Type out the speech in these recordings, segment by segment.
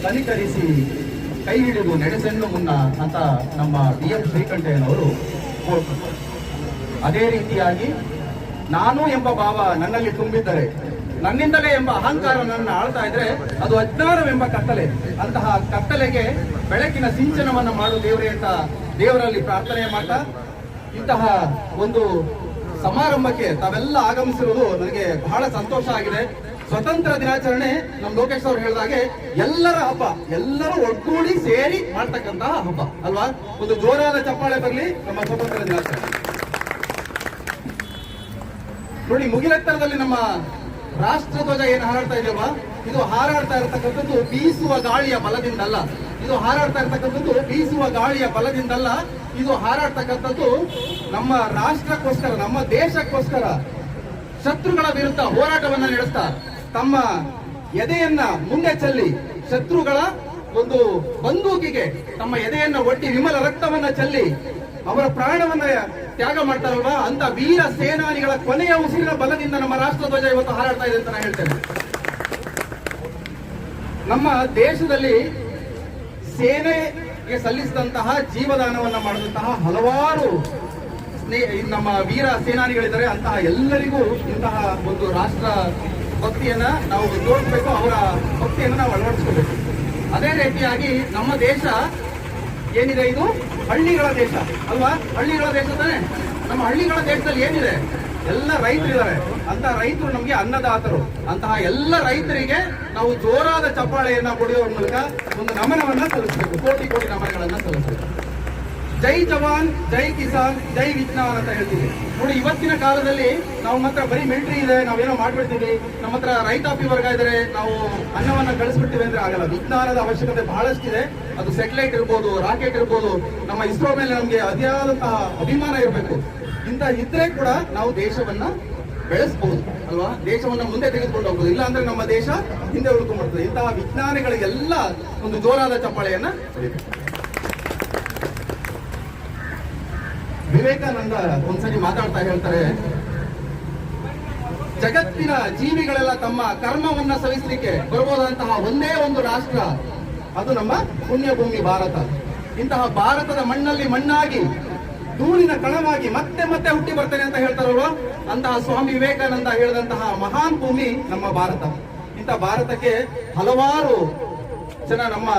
ಕನಿಕರಿಸಿ ಕೈ ಹಿಡಿದು ನಡೆಸೆನ್ನು ಮುನ್ನ ಅಂತ ನಮ್ಮ BM ಶ್ರೀಕಂಠಯ್ಯನವರು ಕೋಟ್. ಅದೇ ರೀತಿಯಾಗಿ ನಾನು ಎಂಬ ಭಾವ ನನ್ನಲ್ಲಿ ತುಂಬಿದ್ದರೆ, ನನ್ನಿಂದಲೇ ಎಂಬ ಅಹಂಕಾರ ನನ್ನ ಆಳ್ತಾ ಇದ್ರೆ ಅದು ಅಜ್ಞಾನವೆಂಬ ಕತ್ತಲೆ. ಅಂತಹ ಕತ್ತಲೆಗೆ ಬೆಳಕಿನ ಸಿಂಚನವನ್ನು ಮಾಡು ದೇವರೇ ಅಂತ ದೇವರಲ್ಲಿ ಪ್ರಾರ್ಥನೆ ಮಾಡ್ತಾ, ಇಂತಹ ಒಂದು ಸಮಾರಂಭಕ್ಕೆ ತಾವೆಲ್ಲ ಆಗಮಿಸಿರುವುದು ನನಗೆ ಬಹಳ ಸಂತೋಷ ಆಗಿದೆ. ಸ್ವತಂತ್ರ ದಿನಾಚರಣೆ ನಮ್ಮ ಲೋಕೇಶ್ ಅವರು ಹೇಳಿದಾಗೆ ಎಲ್ಲರ ಹಬ್ಬ, ಎಲ್ಲರೂ ಒಗ್ಗೂಡಿ ಸೇರಿ ಮಾಡ್ತಕ್ಕಂತಹ ಹಬ್ಬ ಅಲ್ವಾ. ಒಂದು ಜೋರಾದ ಚಪ್ಪಾಳೆ ಬರಲಿ ನಮ್ಮ ಸ್ವತಂತ್ರ ದಿನಾಚರಣೆ. ನೋಡಿ, ಮುಗಿಲೆತ್ತರದಲ್ಲಿ ನಮ್ಮ ರಾಷ್ಟ್ರಧ್ವಜ ಏನು ಹಾರಾಡ್ತಾ ಇದೆಯಲ್ವಾ, ಇದು ಹಾರಾಡ್ತಾ ಇರತಕ್ಕಂಥದ್ದು ಬೀಸುವ ಗಾಳಿಯ ಬಲದಿಂದಲ್ಲ. ಇದು ಹಾರಾಡ್ತಾ ಇರತಕ್ಕಂಥದ್ದು ಬೀಸುವ ಗಾಳಿಯ ಬಲದಿಂದಲ್ಲ. ಇದು ಹಾರಾಡ್ತಕ್ಕಂಥದ್ದು ನಮ್ಮ ರಾಷ್ಟ್ರಕ್ಕೋಸ್ಕರ, ನಮ್ಮ ದೇಶಕ್ಕೋಸ್ಕರ ಶತ್ರುಗಳ ವಿರುದ್ಧ ಹೋರಾಟವನ್ನ ನಡೆಸ್ತಾ ತಮ್ಮ ಎದೆಯನ್ನ ಮುಂದೆ ಚೆಲ್ಲಿ ಶತ್ರುಗಳ ಒಂದು ಬಂದೂಕಿಗೆ ತಮ್ಮ ಎದೆಯನ್ನ ಒಡ್ಡಿ ವಿಮಲ ರಕ್ತವನ್ನ ಚೆಲ್ಲಿ ಅವರ ಪ್ರಾಣವನ್ನ ತ್ಯಾಗ ಮಾಡ್ತಾರಲ್ವಾ, ಅಂತ ವೀರ ಸೇನಾನಿಗಳ ಕೊನೆಯ ಉಸಿರಿನ ಬಲದಿಂದ ನಮ್ಮ ರಾಷ್ಟ್ರಧ್ವಜ ಇವತ್ತು ಹಾರಾಡ್ತಾ ಇದೆ ಅಂತ ನಾನು ಹೇಳ್ತೇನೆ. ನಮ್ಮ ದೇಶದಲ್ಲಿ ಸೇನೆಗೆ ಸಲ್ಲಿಸಿದಂತಹ ಜೀವದಾನವನ್ನ ಮಾಡಿದಂತಹ ಹಲವಾರು ನಮ್ಮ ವೀರ ಸೇನಾನಿಗಳಿದ್ದಾರೆ. ಅಂತಹ ಎಲ್ಲರಿಗೂ ಇಂತಹ ಒಂದು ರಾಷ್ಟ್ರ ಭಕ್ತಿಯನ್ನ ನಾವು ತೋರಿಸಬೇಕು, ಅವರ ಭಕ್ತಿಯನ್ನ ನಾವು ಅಳವಡಿಸ್ಕೋಬೇಕು. ಅದೇ ರೀತಿಯಾಗಿ ನಮ್ಮ ದೇಶ ಏನಿದೆ, ಇದು ಹಳ್ಳಿಗಳ ದೇಶ ಅಲ್ವಾ. ಹಳ್ಳಿಗಳ ದೇಶ ತಾನೆ. ನಮ್ಮ ಹಳ್ಳಿಗಳ ದೇಶದಲ್ಲಿ ಏನಿದೆ, ಎಲ್ಲ ರೈತರಿದ್ದಾರೆ. ಅಂತ ರೈತರು ನಮಗೆ ಅನ್ನದಾತರು. ಅಂತಹ ಎಲ್ಲ ರೈತರಿಗೆ ನಾವು ಜೋರಾದ ಚಪ್ಪಾಳೆಯನ್ನ ಕೊಡುವ ಮೂಲಕ ಒಂದು ನಮನವನ್ನ ಸಲ್ಲಿಸಬೇಕು, ಕೋಟಿ ಕೋಟಿ ನಮನಗಳನ್ನ ಸಲ್ಲಿಸಬೇಕು. ಜೈ ಜವಾನ್, ಜೈ ಕಿಸಾನ್, ಜೈ ವಿಜ್ಞಾನ್ ಅಂತ ಹೇಳ್ತೀವಿ. ನೋಡಿ, ಇವತ್ತಿನ ಕಾಲದಲ್ಲಿ ನಾವು ಮಾತ್ರ ಬರೀ ಮಿಲಿಟರಿ ಇದೆ, ನಾವೇನೋ ಮಾಡ್ಬಿಡ್ತೀವಿ, ನಮ್ಮ ಹತ್ರ ರೈತಾಪಿ ವರ್ಗ ಇದ್ರೆ ನಾವು ಅನ್ನವನ್ನ ಕಳಿಸ್ಬಿಡ್ತೀವಿ ಅಂದ್ರೆ ಆಗಲ್ಲ. ವಿಜ್ಞಾನದ ಅವಶ್ಯಕತೆ ಬಹಳಷ್ಟಿದೆ. ಅದು ಸ್ಯಾಟಲೈಟ್ ಇರ್ಬೋದು, ರಾಕೆಟ್ ಇರ್ಬೋದು. ನಮ್ಮ ಇಸ್ರೋ ಮೇಲೆ ನಮಗೆ ಅತಿಯಾದಂತಹ ಅಭಿಮಾನ ಇರಬೇಕು. ಇಂತ ಇದ್ರೆ ಕೂಡ ನಾವು ದೇಶವನ್ನ ಬೆಳೆಸಬಹುದು ಅಲ್ವಾ, ದೇಶವನ್ನ ಮುಂದೆ ತೆಗೆದುಕೊಂಡು ಹೋಗ್ಬೋದು. ಇಲ್ಲ ಅಂದ್ರೆ ನಮ್ಮ ದೇಶ ಹಿಂದೆ ಉಳ್ಕೊಂಡ್ಬಿಡ್ತದೆ. ಇಂತಹ ವಿಜ್ಞಾನಿಗಳಿಗೆಲ್ಲ ಒಂದು ಜೋರಾದ ಚಪ್ಪಾಳೆಯನ್ನ ಹೊಡಿಬೇಕು. ವಿವೇಕಾನಂದ ಒಂದ್ಸರಿ ಮಾತಾಡ್ತಾ ಹೇಳ್ತಾರೆ, ಜಗತ್ತಿನ ಜೀವಿಗಳೆಲ್ಲ ತಮ್ಮ ಕರ್ಮವನ್ನ ಸವಿಸಲಿಕ್ಕೆ ಬರಬಹುದಂತಹ ಒಂದೇ ಒಂದು ರಾಷ್ಟ್ರ, ಅದು ನಮ್ಮ ಪುಣ್ಯಭೂಮಿ ಭಾರತ. ಇಂತಹ ಭಾರತದ ಮಣ್ಣಲ್ಲಿ ಮಣ್ಣಾಗಿ ಧೂಳಿನ ಕಣವಾಗಿ ಮತ್ತೆ ಮತ್ತೆ ಹುಟ್ಟಿ ಬರ್ತೇನೆ ಅಂತ ಹೇಳ್ತಾರಲ್ವ, ಅಂತಹ ಸ್ವಾಮಿ ವಿವೇಕಾನಂದ ಹೇಳಿದಂತಹ ಮಹಾನ್ ಭೂಮಿ ನಮ್ಮ ಭಾರತ. ಇಂತಹ ಭಾರತಕ್ಕೆ ಹಲವಾರು ಜನ ನಮ್ಮ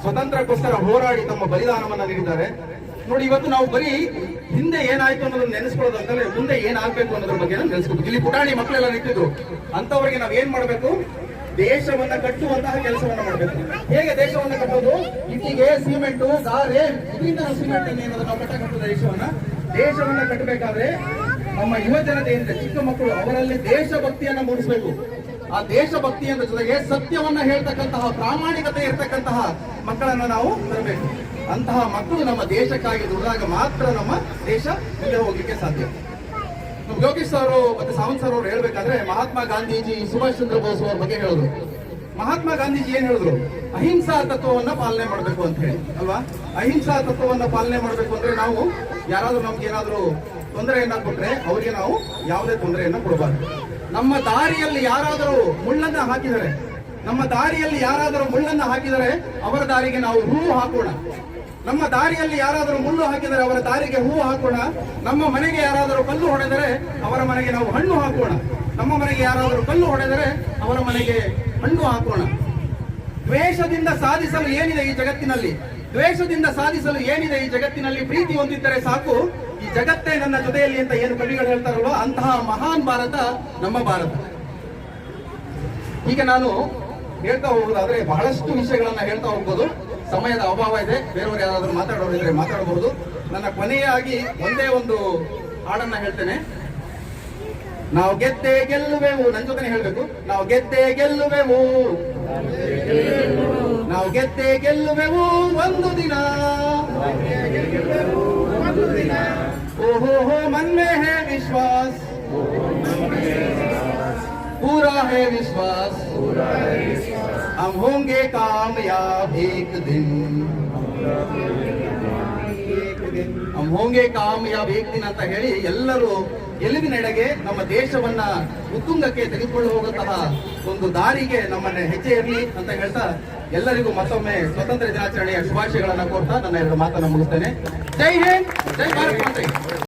ಸ್ವತಂತ್ರಕ್ಕೋಸ್ಕರ ಹೋರಾಡಿ ತಮ್ಮ ಬಲಿದಾನವನ್ನ ನೀಡಿದ್ದಾರೆ. ನೋಡಿ, ಇವತ್ತು ನಾವು ಬರೀ ಹಿಂದೆ ಏನಾಯ್ತು ಅನ್ನೋದನ್ನ ನೆನೆಸ್ಕೊಳ್ಳೋದು ಅಂತಲೇ ಮುಂದೆ ಏನಾಗಬೇಕು ಅನ್ನೋದ್ರ ಬಗ್ಗೆ ನೆನೆಸ್ಬೇಕು. ಇಲ್ಲಿ ಪುಟಾಣಿ ಮಕ್ಕಳೆಲ್ಲ ನಿಂತಿದ್ರು, ಅಂತವರಿಗೆ ನಾವ್ ಏನ್ ಮಾಡ್ಬೇಕು, ದೇಶವನ್ನ ಕಟ್ಟುವಂತಹ ಕೆಲಸವನ್ನ ಮಾಡಬೇಕು. ಹೇಗೆ ದೇಶವನ್ನ ಕಟ್ಟೋದು? ಇಟ್ಟಿಗೆ, ಸಿಮೆಂಟು, ಗಾರೆ, ಇದರಿಂದ ನಾವು ಸಿಮೆಂಟ್ ಏನಾದ್ರು ನಾವು ಕಟ್ಟಕಟ್ಟುವ ದೇಶವನ್ನ ಕಟ್ಟಬೇಕಾದ್ರೆ ನಮ್ಮ ಯುವ ಜನತೆ ಏನಿದೆ, ಚಿಕ್ಕ ಮಕ್ಕಳು, ಅವರಲ್ಲಿ ದೇಶಭಕ್ತಿಯನ್ನ ಮೂಡಿಸಬೇಕು. ಆ ದೇಶಭಕ್ತಿಯ ಜೊತೆಗೆ ಸತ್ಯವನ್ನ ಹೇಳ್ತಕ್ಕಂತಹ, ಪ್ರಾಮಾಣಿಕತೆ ಇರ್ತಕ್ಕಂತಹ ಮಕ್ಕಳನ್ನ ನಾವು ತರಬೇಕು. ಅಂತಹ ಮಕ್ಕಳು ನಮ್ಮ ದೇಶಕ್ಕಾಗಿ ದುಡಿದಾಗ ಮಾತ್ರ ನಮ್ಮ ದೇಶ ಮುಂದೆ ಹೋಗ್ಲಿಕ್ಕೆ ಸಾಧ್ಯ. ಯೋಗೇಶ್ ಅವರು ಮತ್ತೆ ಸಾವಂತ್ ಸರ್ ಅವರು ಹೇಳ್ಬೇಕಾದ್ರೆ ಮಹಾತ್ಮ ಗಾಂಧೀಜಿ, ಸುಭಾಷ್ ಚಂದ್ರ ಬೋಸ್ ಅವರ ಬಗ್ಗೆ ಹೇಳಿದ್ರು. ಮಹಾತ್ಮ ಗಾಂಧೀಜಿ ಏನ್ ಹೇಳಿದ್ರು? ಅಹಿಂಸಾ ತತ್ವವನ್ನ ಪಾಲನೆ ಮಾಡಬೇಕು ಅಂತ ಹೇಳಿ ಅಲ್ವಾ. ಅಹಿಂಸಾ ತತ್ವವನ್ನ ಪಾಲನೆ ಮಾಡಬೇಕು ಅಂದ್ರೆ ನಾವು ಯಾರಾದ್ರೂ ನಮ್ಗೆ ಏನಾದ್ರೂ ತೊಂದರೆಯನ್ನ ಕೊಟ್ರೆ ಅವರಿಗೆ ನಾವು ಯಾವುದೇ ತೊಂದರೆಯನ್ನ ಕೊಡಬಾರ್ದು. ನಮ್ಮ ದಾರಿಯಲ್ಲಿ ಯಾರಾದರೂ ಮುಳ್ಳನ್ನ ಹಾಕಿದರೆ, ನಮ್ಮ ದಾರಿಯಲ್ಲಿ ಯಾರಾದರೂ ಮುಳ್ಳನ್ನ ಹಾಕಿದರೆ ಅವರ ದಾರಿಗೆ ನಾವು ಹೂವು ಹಾಕೋಣ. ನಮ್ಮ ದಾರಿಯಲ್ಲಿ ಯಾರಾದರೂ ಮುಳ್ಳು ಹಾಕಿದರೆ ಅವರ ದಾರಿಗೆ ಹೂವು ಹಾಕೋಣ. ನಮ್ಮ ಮನೆಗೆ ಯಾರಾದರೂ ಕಲ್ಲು ಹೊಡೆದರೆ ಅವರ ಮನೆಗೆ ನಾವು ಹಣ್ಣು ಹಾಕೋಣ. ನಮ್ಮ ಮನೆಗೆ ಯಾರಾದರೂ ಕಲ್ಲು ಹೊಡೆದರೆ ಅವರ ಮನೆಗೆ ಹಣ್ಣು ಹಾಕೋಣ. ದ್ವೇಷದಿಂದ ಸಾಧಿಸಲು ಏನಿದೆ ಈ ಜಗತ್ತಿನಲ್ಲಿ? ದ್ವೇಷದಿಂದ ಸಾಧಿಸಲು ಏನಿದೆ ಈ ಜಗತ್ತಿನಲ್ಲಿ? ಪ್ರೀತಿ ಹೊಂದಿದ್ದರೆ ಸಾಕು, ಈ ಜಗತ್ತೇ ನನ್ನ ಜೊತೆಯಲ್ಲಿ ಅಂತ ಏನು ಕವಿಗಳು ಹೇಳ್ತಾರಲ್ವ, ಅಂತಹ ಮಹಾನ್ ಭಾರತ ನಮ್ಮ ಭಾರತ. ಈಗ ನಾನು ಹೇಳ್ತಾ ಹೋಗುದಾದ್ರೆ ಬಹಳಷ್ಟು ವಿಷಯಗಳನ್ನ ಹೇಳ್ತಾ ಹೋಗ್ಬೋದು. ಸಮಯದ ಅಭಾವ ಇದೆ, ಬೇರೆಯವರು ಯಾರಾದ್ರೂ ಮಾತಾಡೋರಿದ್ರೆ ಮಾತಾಡಬಹುದು. ನನ್ನ ಕೊನೆಯಾಗಿ ಒಂದೇ ಒಂದು ಹಾಡನ್ನ ಹೇಳ್ತೇನೆ. ನಾವು ಗೆದ್ದೇ ಗೆಲ್ಲುವೆವು, ನನ್ನ ಜೊತೆ ಹೇಳ್ಬೇಕು. ನಾವು ಗೆದ್ದೇ ಗೆಲ್ಲುವೆವು, ನಾವು ಗೆದ್ದೇ ಗೆಲ್ಲುವೆವು ಒಂದು ದಿನ. ಓಹೋ ಹೋ मन में है विश्वास, पूरा है विश्वास, हम होंगे कामयाब एक दिन। ಹಮ್ ಹೋಂಗೆ ಕಾಮಯಾಬ್ ಏಕ್ ದಿನ ಅಂತ ಹೇಳಿ ಎಲ್ಲರೂ ಗೆಲುವಿನೆಡೆಗೆ ನಮ್ಮ ದೇಶವನ್ನ ಉತ್ತುಂಗಕ್ಕೆ ತೆಗೆದುಕೊಂಡು ಹೋಗುವಂತಹ ಒಂದು ದಾರಿಗೆ ನಮ್ಮನ್ನ ಹೆಜ್ಜೆ ಇರಲಿ ಅಂತ ಹೇಳ್ತಾ ಎಲ್ಲರಿಗೂ ಮತ್ತೊಮ್ಮೆ ಸ್ವತಂತ್ರ ದಿನಾಚರಣೆಯ ಶುಭಾಶಯಗಳನ್ನ ಕೋರ್ತಾ ನನ್ನ ಎರಡು ಮಾತನ್ನ ಮುಗಿಸ್ತೇನೆ. ಜೈ ಹಿಂದ್, ಜೈ ಭಾರತ್ ಮಾತೆ.